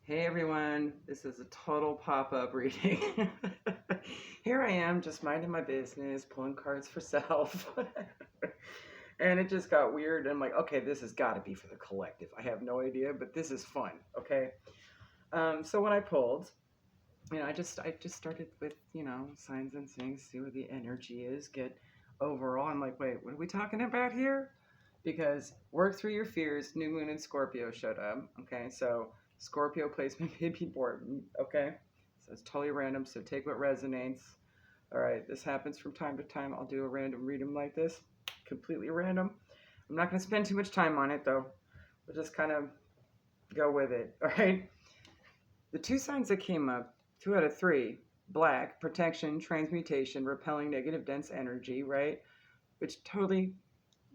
Hey everyone, this is a total pop-up reading. Here I am just minding my business, pulling cards for self. And it just got weird. And I'm like, okay, this has got to be for the collective. I have no idea, but this is fun. Okay. So when I pulled, I just started with, signs and things, see what the energy is, get overall. I'm like, wait, what are we talking about here? Because work through your fears, new moon and Scorpio showed up. Okay, so Scorpio placement may be important. Okay, so it's totally random. So take what resonates. All right, this happens from time to time. I'll do a random reading like this, completely random. I'm not going to spend too much time on it though. We'll just kind of go with it. All right. The two signs that came up, 2 out of 3, black, protection, transmutation, repelling negative dense energy, right? Which totally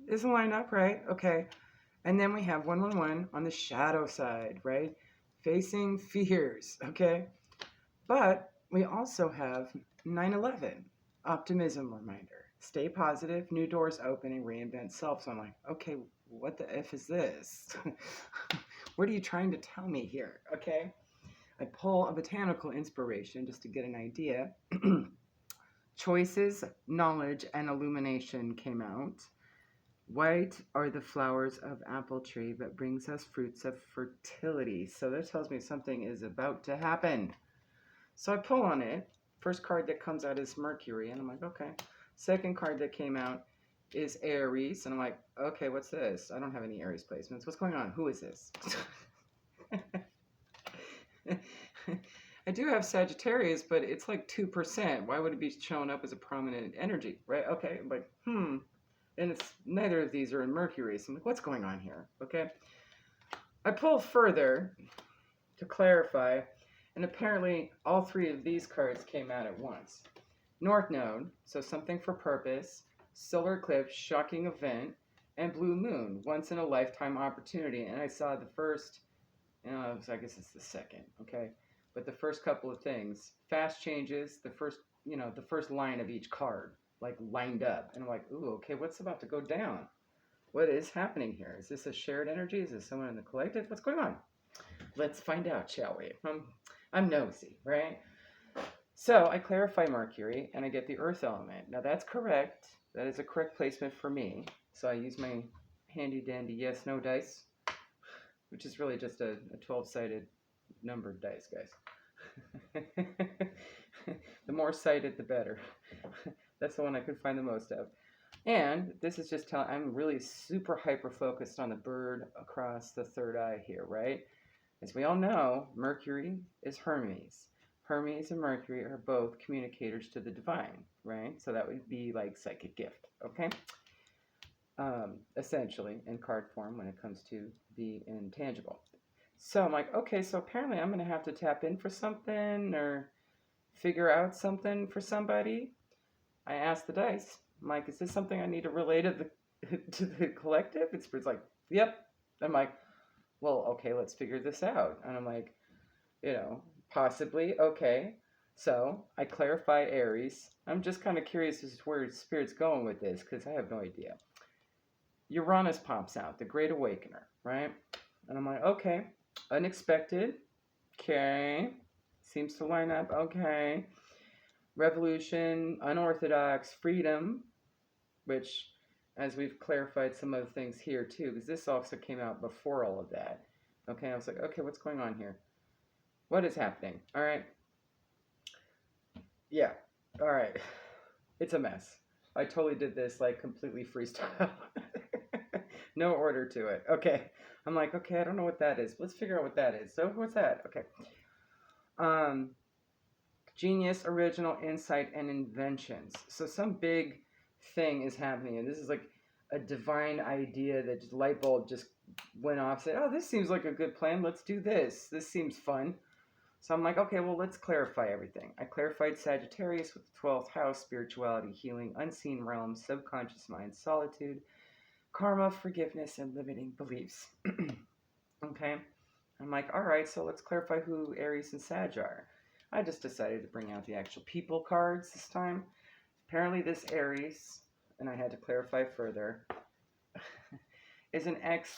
isn't lined up, right? Okay. And then we have 111 on the shadow side, right? Facing fears, okay? But we also have 911, optimism reminder. Stay positive, new doors open, and reinvent self. So I'm like, okay, what the F is this? What are you trying to tell me here, okay? I pull a botanical inspiration just to get an idea. Choices, knowledge, and illumination came out. White are the flowers of apple tree that brings us fruits of fertility. So that tells me something is about to happen. So I pull on it. First card that comes out is Mercury, and I'm like, okay. Second card that came out is Aries, and I'm like, okay, what's this? I don't have any Aries placements. What's going on? Who is this? I do have Sagittarius, but it's like 2%. Why would it be showing up as a prominent energy, right? Okay, I'm like, and it's neither of these are in Mercury. So I'm like, what's going on here? Okay. I pull further to clarify, and apparently all 3 of these cards came out at once. North Node, so something for purpose, solar eclipse, shocking event, and blue moon, once in a lifetime opportunity. And I saw the first, so I guess it's the second, okay? But the first couple of things, fast changes, the first line of each card, like lined up. And I'm like, ooh, okay, what's about to go down? What is happening here? Is this a shared energy? Is this someone in the collective? What's going on? Let's find out, shall we? I'm nosy, right? So I clarify Mercury and I get the earth element. Now that's correct. That is a correct placement for me. So I use my handy dandy yes no dice, which is really just a 12-sided numbered dice, guys. The more sided, the better. That's the one I could find the most of. And this is just telling, I'm really super hyper focused on the bird across the third eye here, right? As we all know, Mercury is Hermes. Hermes and Mercury are both communicators to the divine, right? So that would be like psychic gift, okay? Essentially, in card form when it comes to the intangible. So I'm like, okay, so apparently I'm going to have to tap in for something or figure out something for somebody. I asked the dice, I'm like, is this something I need to relay to the to the collective? It's like, yep. I'm like, well, okay, let's figure this out. And I'm like, possibly, okay. So I clarified Aries. I'm just kind of curious as to where Spirit's going with this because I have no idea. Uranus pops out, the Great Awakener, right? And I'm like, okay, unexpected, okay, seems to line up, okay. Revolution, unorthodox, freedom, which, as we've clarified some other things here too, because this also came out before all of that. Okay, I was like, okay, what's going on here? What is happening? All right. Yeah. All right. It's a mess. I totally did this like completely freestyle. No order to it. Okay. I'm like, okay, I don't know what that is. Let's figure out what that is. So what's that? Okay. Um, Genius, original, insight, and inventions. So some big thing is happening, and this is like a divine idea that just light bulb just went off. Said, "Oh, this seems like a good plan. Let's do this. This seems fun." So I'm like, okay, well, let's clarify everything. I clarified Sagittarius with the 12th house, spirituality, healing, unseen realms, subconscious mind, solitude, karma, forgiveness, and limiting beliefs. Okay. I'm like, all right, so let's clarify who Aries and Sag are. I just decided to bring out the actual people cards this time. Apparently, this Aries, and I had to clarify further, is an ex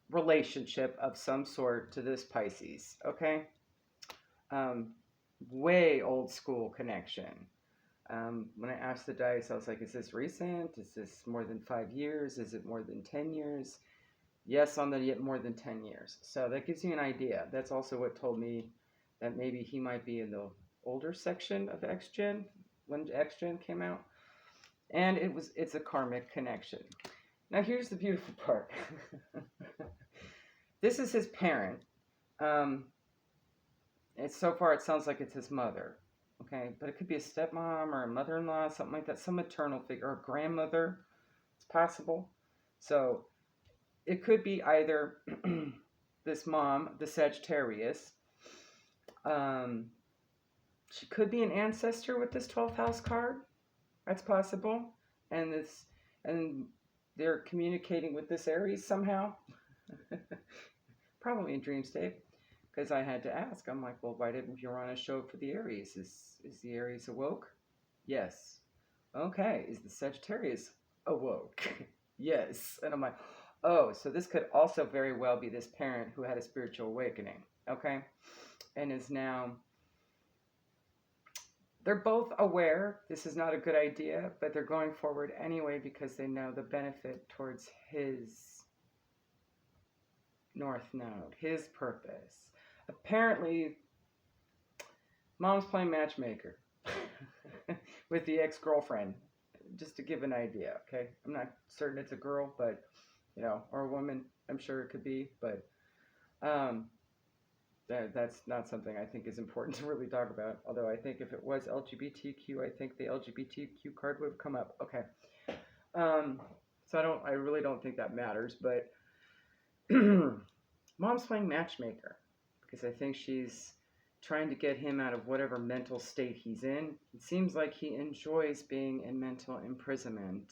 relationship of some sort to this Pisces, okay? Um, Way old school connection. When I asked the dice, I was like, is this recent? Is this more than 5 years? Is it more than 10 years? Yes, on the yet more than 10 years. So that gives you an idea. That's also what told me that maybe he might be in the older section of X Gen when X Gen came out. And it's a karmic connection. Now here's the beautiful part. This is his parent. Um, so far it sounds like it's his mother. Okay, but it could be a stepmom or a mother-in-law, something like that, some maternal figure, or a grandmother. It's possible. So it could be either this mom, the Sagittarius. She could be an ancestor with this 12th house card. That's possible. And and they're communicating with this Aries somehow. Probably in dream state. Because I had to ask. I'm like, well, why didn't Uranus show up for the Aries? Is the Aries awoke? Yes. Okay. Is the Sagittarius awoke? Yes. And I'm like, oh, so this could also very well be this parent who had a spiritual awakening. Okay. And is now, they're both aware this is not a good idea, but they're going forward anyway because they know the benefit towards his North Node, his purpose. Apparently, mom's playing matchmaker with the ex-girlfriend, just to give an idea, okay? I'm not certain it's a girl, but, or a woman, I'm sure it could be, but that's not something I think is important to really talk about, although I think if it was LGBTQ, I think the LGBTQ card would have come up, okay. So I really don't think that matters, but mom's playing matchmaker. Because I think she's trying to get him out of whatever mental state he's in. It seems like he enjoys being in mental imprisonment.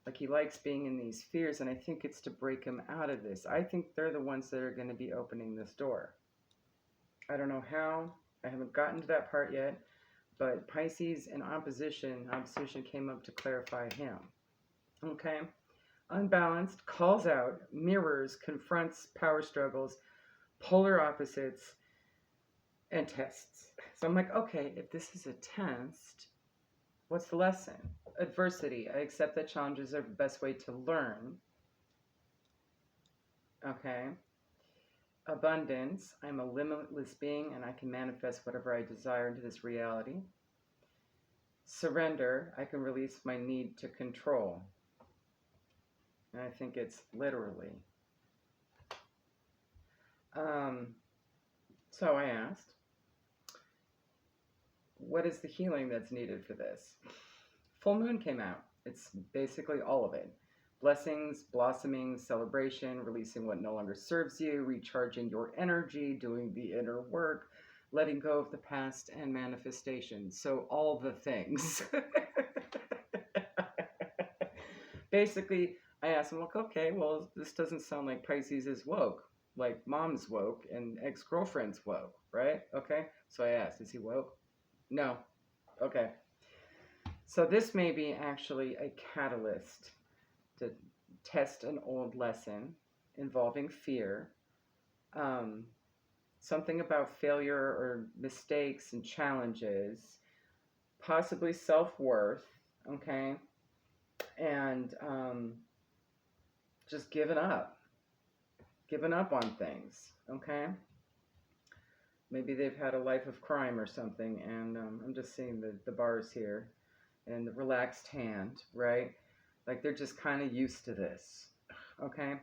Like he likes being in these fears, and I think it's to break him out of this. I think they're the ones that are going to be opening this door. I don't know how. I haven't gotten to that part yet. But Pisces in opposition came up to clarify him. Okay? Unbalanced, calls out, mirrors, confronts power struggles, polar opposites, and tests. So I'm like, okay, if this is a test, what's the lesson? Adversity. I accept that challenges are the best way to learn. Okay. Abundance. I'm a limitless being and I can manifest whatever I desire into this reality. Surrender. I can release my need to control. And I think it's literally. So I asked, what is the healing that's needed for this? Full moon came out. It's basically all of it. Blessings, blossoming, celebration, releasing what no longer serves you, recharging your energy, doing the inner work, letting go of the past, and manifestation. So all the things. Basically, I asked him, like, okay, well, this doesn't sound like Pisces is woke. Like mom's woke and ex-girlfriend's woke, right? Okay. So I asked, is he woke? No. Okay. So this may be actually a catalyst to test an old lesson involving fear. Something about failure or mistakes and challenges, possibly self-worth, okay? And just giving up on things, okay? Maybe they've had a life of crime or something, and I'm just seeing the bars here and the relaxed hand, right? Like they're just kind of used to this, okay?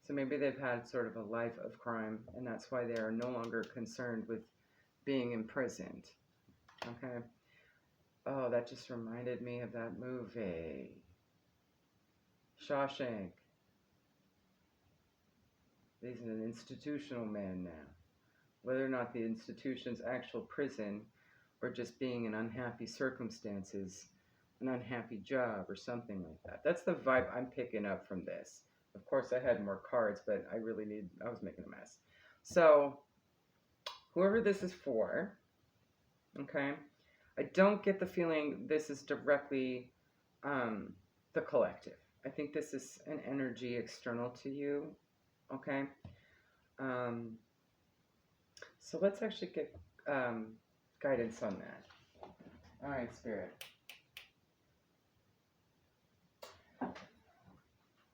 So maybe they've had sort of a life of crime, and that's why they are no longer concerned with being imprisoned, okay? Oh, that just reminded me of that movie, Shawshank. He's an institutional man now. Whether or not the institution's actual prison or just being in unhappy circumstances, an unhappy job or something like that. That's the vibe I'm picking up from this. Of course, I had more cards, but I was making a mess. So, whoever this is for, okay, I don't get the feeling this is directly the collective. I think this is an energy external to you. Okay. Um, so let's actually get guidance on that. All right, Spirit.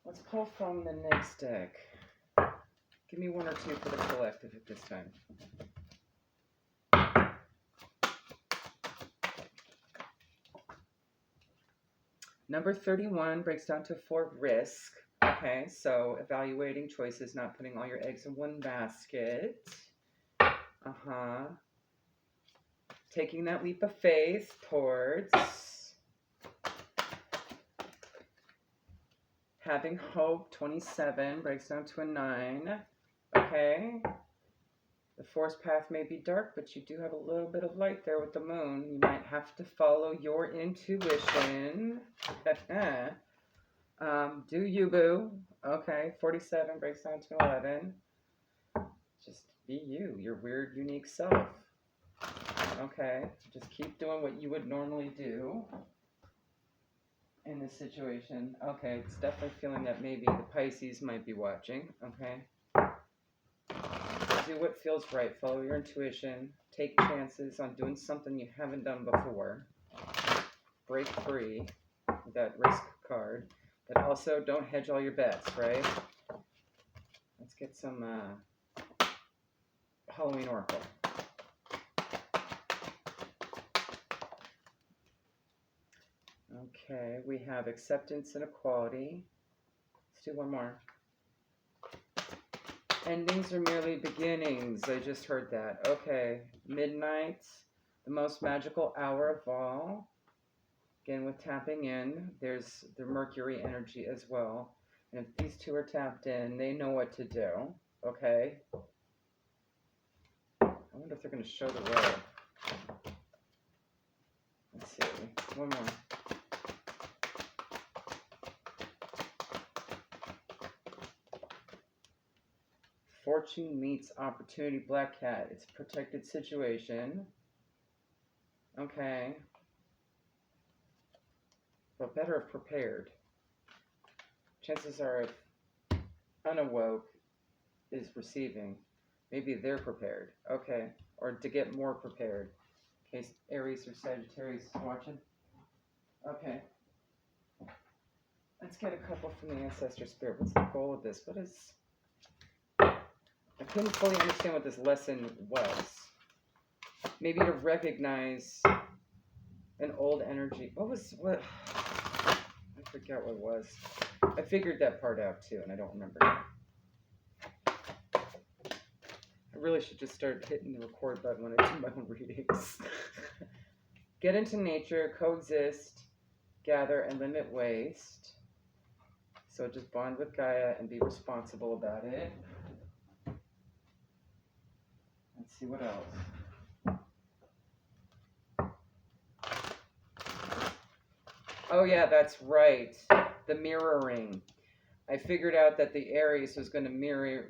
Let's pull from the next deck. Give me one or two for the collective at this time. Number 31 breaks down to 4 risk. Okay, so evaluating choices, not putting all your eggs in one basket. Taking that leap of faith towards having hope. 27 breaks down to a 9. Okay. The forest path may be dark, but you do have a little bit of light there with the moon. You might have to follow your intuition. Do you, boo? Okay, 47 breaks down to 11. Just be you, your weird, unique self. Okay, just keep doing what you would normally do in this situation. Okay, it's definitely feeling that maybe the Pisces might be watching. Okay. Do what feels right. Follow your intuition. Take chances on doing something you haven't done before. Break free with that risk card. But also don't hedge all your bets, right? Let's get some Halloween Oracle. Okay, we have acceptance and equality. Let's do one more. Endings are merely beginnings. I just heard that. Okay, midnight, the most magical hour of all. Again, with tapping in, there's the Mercury energy as well. And if these two are tapped in, they know what to do. Okay? I wonder if they're going to show the way. Let's see. One more. Fortune meets opportunity. Black cat. It's a protected situation. Okay. But better if prepared. Chances are if unawoke is receiving, maybe they're prepared. Okay. Or to get more prepared. In case Aries or Sagittarius is watching. Okay. Let's get a couple from the Ancestor Spirit. What's the goal of this? What is... I couldn't fully understand what this lesson was. Maybe to recognize an old energy. What? I forget what it was. I figured that part out too, and I don't remember now. I really should just start hitting the record button when I do my own readings. Get into nature, coexist, gather, and limit waste. So just bond with Gaia and be responsible about it. Let's see what else. Oh yeah, that's right. The mirroring. I figured out that the Aries was going to mirror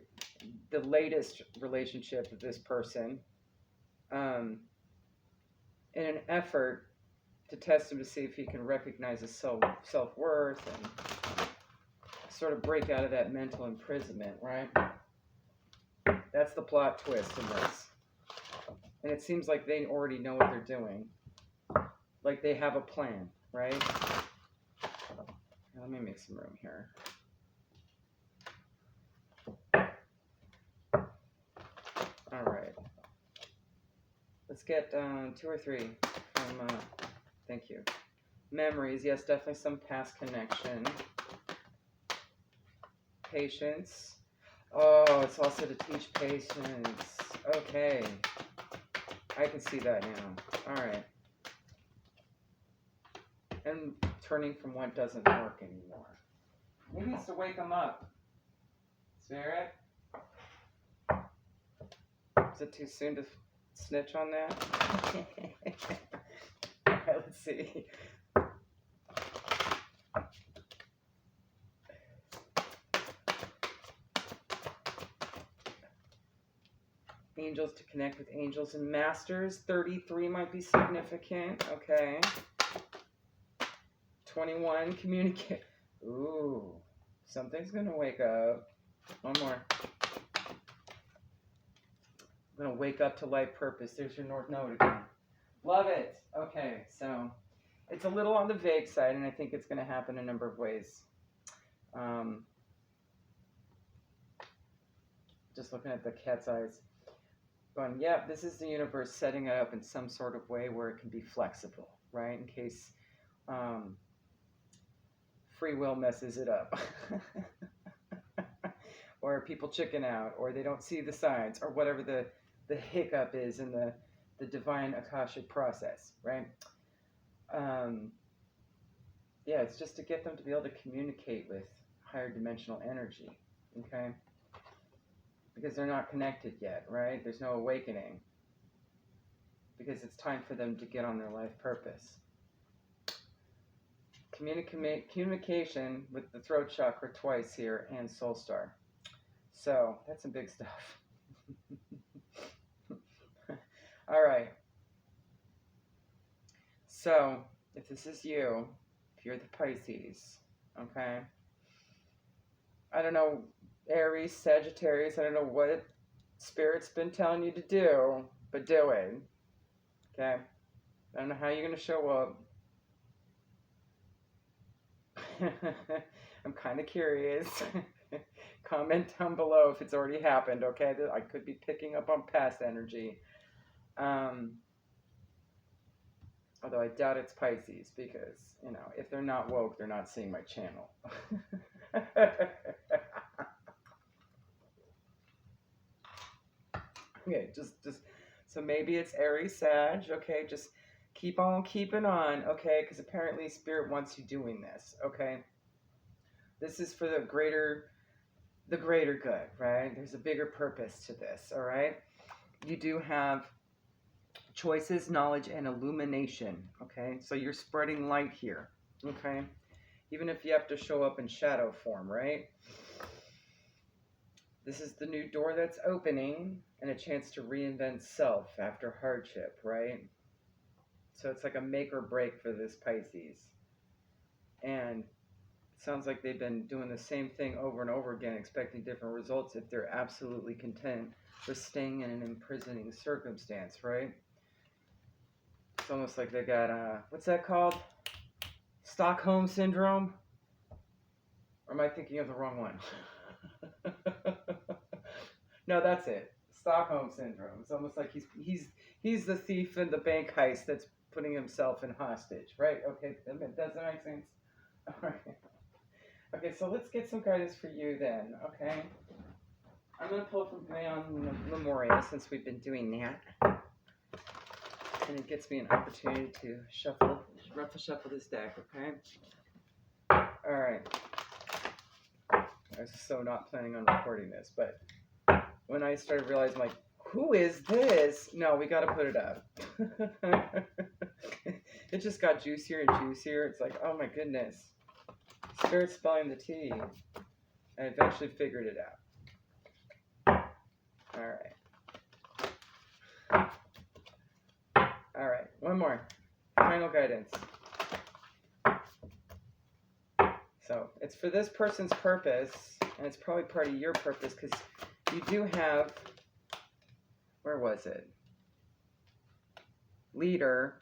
the latest relationship of this person in an effort to test him to see if he can recognize his self-worth and sort of break out of that mental imprisonment, right? That's the plot twist in this. And it seems like they already know what they're doing. Like they have a plan, right? Let me make some room here. All right. Let's get 2 or 3 from, thank you. Memories, yes, definitely some past connection. Patience. Oh, it's also to teach patience. Okay. I can see that now. All right. And turning from what doesn't work anymore. He needs to wake him up. Spirit? Is it too soon to snitch on that? All right, let's see. Angels, to connect with angels and masters. 33 might be significant. Okay. 21, communicate. Ooh, something's going to wake up. One more. I'm going to wake up to life purpose. There's your North Node again. Love it. Okay, so it's a little on the vague side, and I think it's going to happen a number of ways. Just looking at the cat's eyes. Going, yeah, this is the universe setting it up in some sort of way where it can be flexible, right? In case free will messes it up. Or people chicken out, or they don't see the signs, or whatever the hiccup is in the divine Akashic process, right? Yeah, it's just to get them to be able to communicate with higher dimensional energy, okay? Because they're not connected yet, right? There's no awakening. Because it's time for them to get on their life purpose. Communication with the throat chakra twice here and soul star. So, that's some big stuff. All right. So, if this is you, if you're the Pisces, okay? I don't know, Aries, Sagittarius, I don't know what Spirit's been telling you to do, but do it. Okay? I don't know how you're going to show up. I'm kind of curious. Comment down below if it's already happened, okay? I could be picking up on past energy. Although I doubt it's Pisces because, you know, if they're not woke, they're not seeing my channel. Okay, just so maybe it's Aries, Sag, okay? Just keep on keeping on, okay? Because apparently Spirit wants you doing this, okay? This is for the greater good, right? There's a bigger purpose to this, all right? You do have choices, knowledge, and illumination, okay? So you're spreading light here, okay? Even if you have to show up in shadow form, right? This is the new door that's opening and a chance to reinvent self after hardship, right? So it's like a make or break for this Pisces. And it sounds like they've been doing the same thing over and over again, expecting different results if they're absolutely content with staying in an imprisoning circumstance, right? It's almost like they got, what's that called? Stockholm Syndrome? Or am I thinking of the wrong one? No, that's it. Stockholm Syndrome. It's almost like he's the thief in the bank heist that's putting himself in hostage, right? Okay, does that make sense? All right. Okay, so let's get some guidance for you then, okay? I'm going to pull from Beyond Memoria since we've been doing that. And it gets me an opportunity to ruffle shuffle this deck, okay? Alright. I was so not planning on recording this, but when I started realizing, like, who is this? No, we got to put it up. It just got juicier and juicier. It's like, oh my goodness. Spirit's spelling the T. I eventually figured it out. Alright, one more. Final guidance. So, it's for this person's purpose, and it's probably part of your purpose, because you do have, where was it? Leader.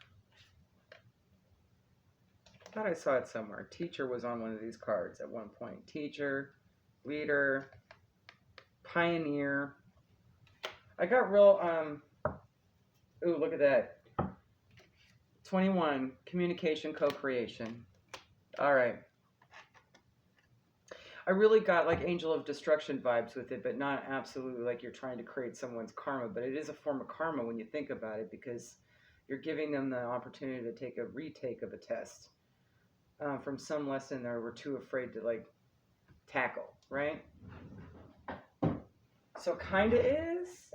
I thought I saw it somewhere. Teacher was on one of these cards at one point. Teacher, leader, pioneer. I got real, ooh, look at that. 21, communication, co-creation. All right. I really got like Angel of Destruction vibes with it, but not absolutely like you're trying to create someone's karma. But it is a form of karma when you think about it, because you're giving them the opportunity to take a retake of a test from some lesson they were too afraid to like tackle, right? So kind of is,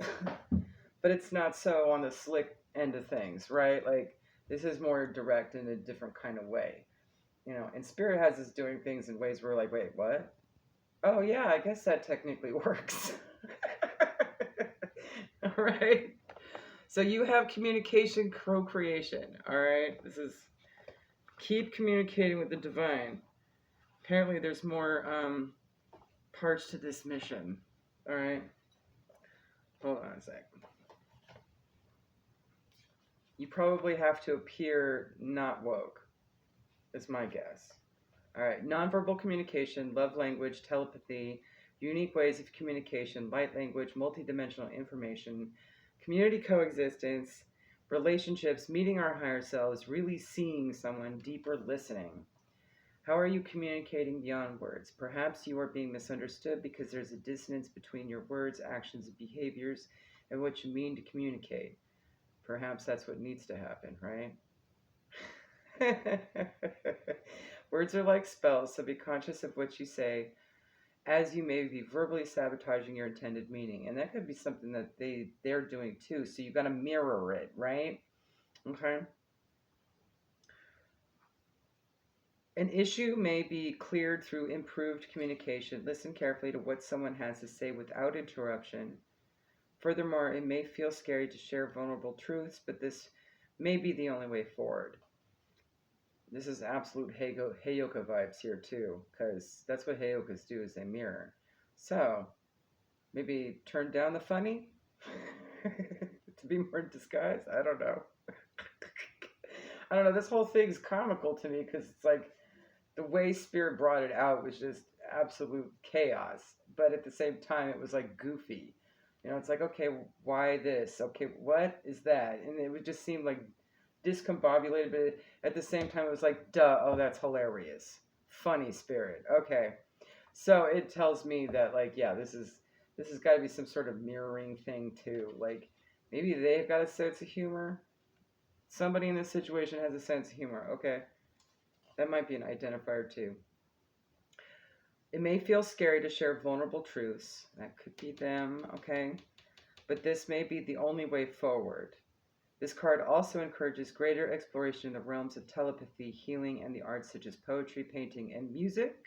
but it's not so on the slick end of things, right? Like this is more direct in a different kind of way, you know. And Spirit has us doing things in ways where we're like, wait, what? Oh yeah, I guess that technically works. All right. So you have communication, co-creation. All right. This is keep communicating with the divine. Apparently, there's more parts to this mission. All right. Hold on a sec. You probably have to appear not woke. Is my guess. All right. Nonverbal communication, love language, telepathy, unique ways of communication, light language, multidimensional information, community coexistence, relationships, meeting our higher selves, really seeing someone, deeper listening. How are you communicating beyond words? Perhaps you are being misunderstood because there's a dissonance between your words, actions, and behaviors and what you mean to communicate. Perhaps that's what needs to happen, right? Words are like spells, so be conscious of what you say, as you may be verbally sabotaging your intended meaning. And that could be something that they're doing too. So you got to mirror it, right? Okay. An issue may be cleared through improved communication. Listen carefully to what someone has to say without interruption. Furthermore, it may feel scary to share vulnerable truths, but this may be the only way forward. This is absolute Heyoka vibes here too, because that's what Heyokas do, is they mirror. So, maybe turn down the funny to be more disguised. I don't know. I don't know. This whole thing's comical to me because it's like the way Spirit brought it out was just absolute chaos. But at the same time, it was like goofy. You know, it's like, okay, why this? Okay, what is that? And it would just seem like discombobulated, but at the same time, it was like, duh, oh, that's hilarious. Funny Spirit. Okay. So it tells me that, like, yeah, this has got to be some sort of mirroring thing too. Like, maybe they've got a sense of humor. Somebody in this situation has a sense of humor. Okay. That might be an identifier too. It may feel scary to share vulnerable truths. That could be them, okay? But this may be the only way forward. This card also encourages greater exploration in the realms of telepathy, healing, and the arts such as poetry, painting, and music.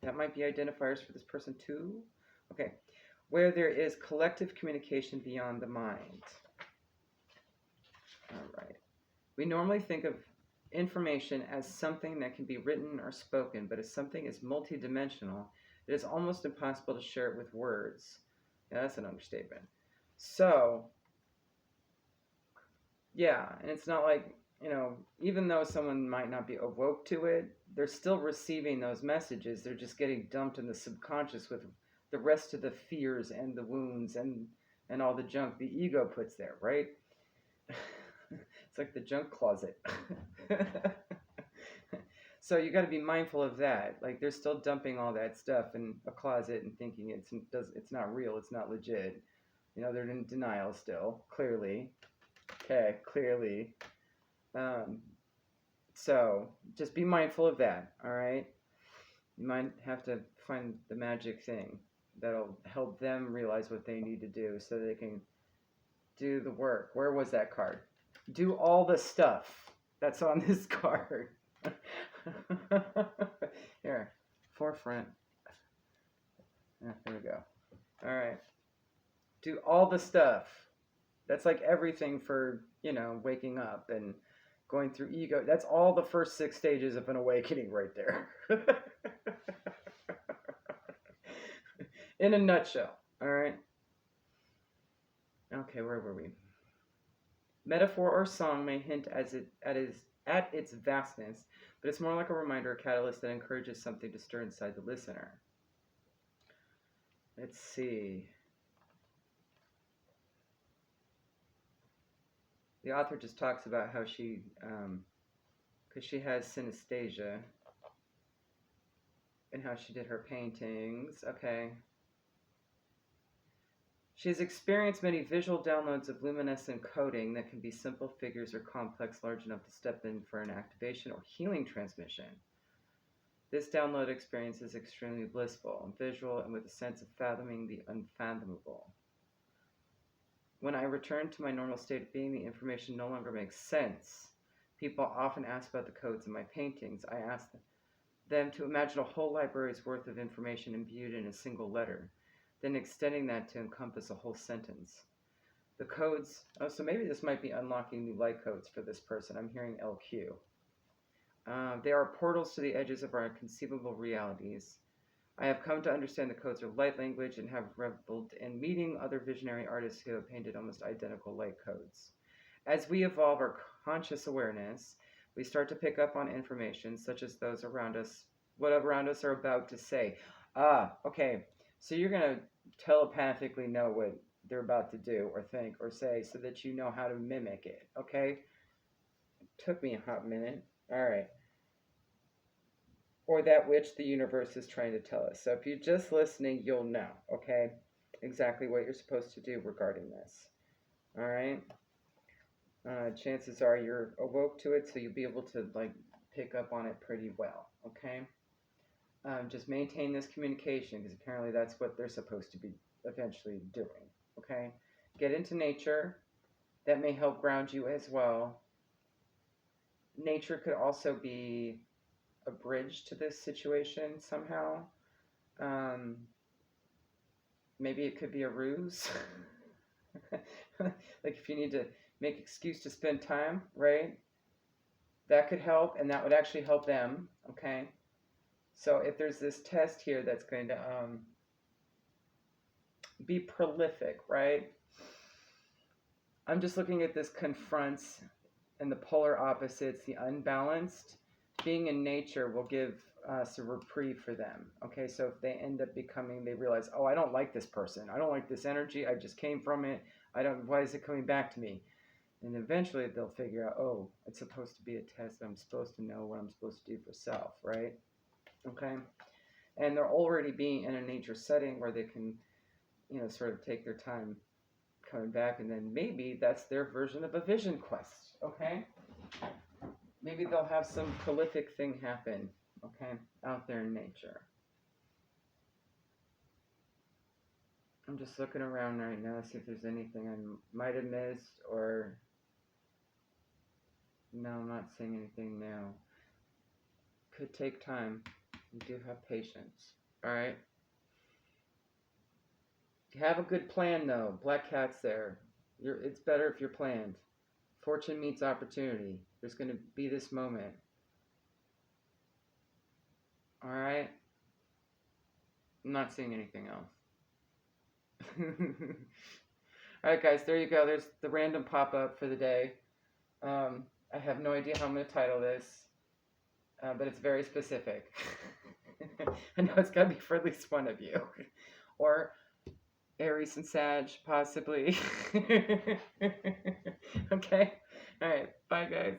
That might be identifiers for this person too. Okay. Where there is collective communication beyond the mind. All right. We normally think of information as something that can be written or spoken, but as something is multidimensional, it is almost impossible to share it with words. Yeah, that's an understatement. So, yeah, and it's not like, you know, even though someone might not be awoke to it, they're still receiving those messages. They're just getting dumped in the subconscious with the rest of the fears and the wounds and all the junk the ego puts there, right? It's like the junk closet. So you got to be mindful of that. Like, they're still dumping all that stuff in a closet and thinking it's not real, it's not legit. You know, they're in denial still, clearly. Okay, clearly. So just be mindful of that, all right? You might have to find the magic thing that'll help them realize what they need to do so they can do the work. Where was that card? Do all the stuff that's on this card. Here, forefront. Yeah, there we go. All right. Do all the stuff. That's like everything for, you know, waking up and going through ego. That's all the first 6 stages of an awakening right there. In a nutshell. All right. Okay, where were we? Metaphor or song may hint at its vastness, but it's more like a reminder, a catalyst that encourages something to stir inside the listener. Let's see. The author just talks about how she, because she has synesthesia, and how she did her paintings. Okay. She has experienced many visual downloads of luminescent coding that can be simple figures or complex, large enough to step in for an activation or healing transmission. This download experience is extremely blissful and visual and with a sense of fathoming the unfathomable. When I return to my normal state of being, the information no longer makes sense. People often ask about the codes in my paintings. I ask them to imagine a whole library's worth of information imbued in a single letter, then extending that to encompass a whole sentence. The codes, so maybe this might be unlocking new light codes for this person. I'm hearing LQ. They are portals to the edges of our conceivable realities. I have come to understand the codes of light language and have reveled in meeting other visionary artists who have painted almost identical light codes. As we evolve our conscious awareness, we start to pick up on information such as those around us, what around us are about to say. Okay. So you're going to telepathically know what they're about to do or think or say so that you know how to mimic it. Okay. Took me a hot minute. All right. Or that which the universe is trying to tell us. So if you're just listening, you'll know, okay, exactly what you're supposed to do regarding this. All right. Chances are you're awoke to it, so you'll be able to like pick up on it pretty well. Okay. Just maintain this communication because apparently that's what they're supposed to be eventually doing. Okay. Get into nature. That may help ground you as well. Nature could also be a bridge to this situation somehow. Um, Maybe it could be a ruse. Like if you need to make excuse to spend time, right? That could help, and that would actually help them. Okay. So if there's this test here that's going to be prolific, right? I'm just looking at this confronts and the polar opposites, the unbalanced. Being in nature will give us a reprieve for them. Okay, so if they end up becoming, they realize, oh, I don't like this person. I don't like this energy. I just came from it. Why is it coming back to me? And eventually they'll figure out, oh, it's supposed to be a test. I'm supposed to know what I'm supposed to do for self, right? Okay. And they're already being in a nature setting where they can, sort of take their time coming back, and then maybe that's their version of a vision quest. Okay. Maybe they'll have some prolific thing happen, okay, out there in nature. I'm just looking around right now to see if there's anything I might have missed, or no, I'm not seeing anything now. Could take time. You do have patience. All right. Have a good plan though. Black Cat's there. It's better if you're planned. Fortune meets opportunity. There's going to be this moment. All right. I'm not seeing anything else. All right, guys. There you go. There's the random pop-up for the day. I have no idea how I'm going to title this, but it's very specific. I know it's got to be for at least one of you, or Aries and Sag, possibly. Okay. All right. Bye, guys.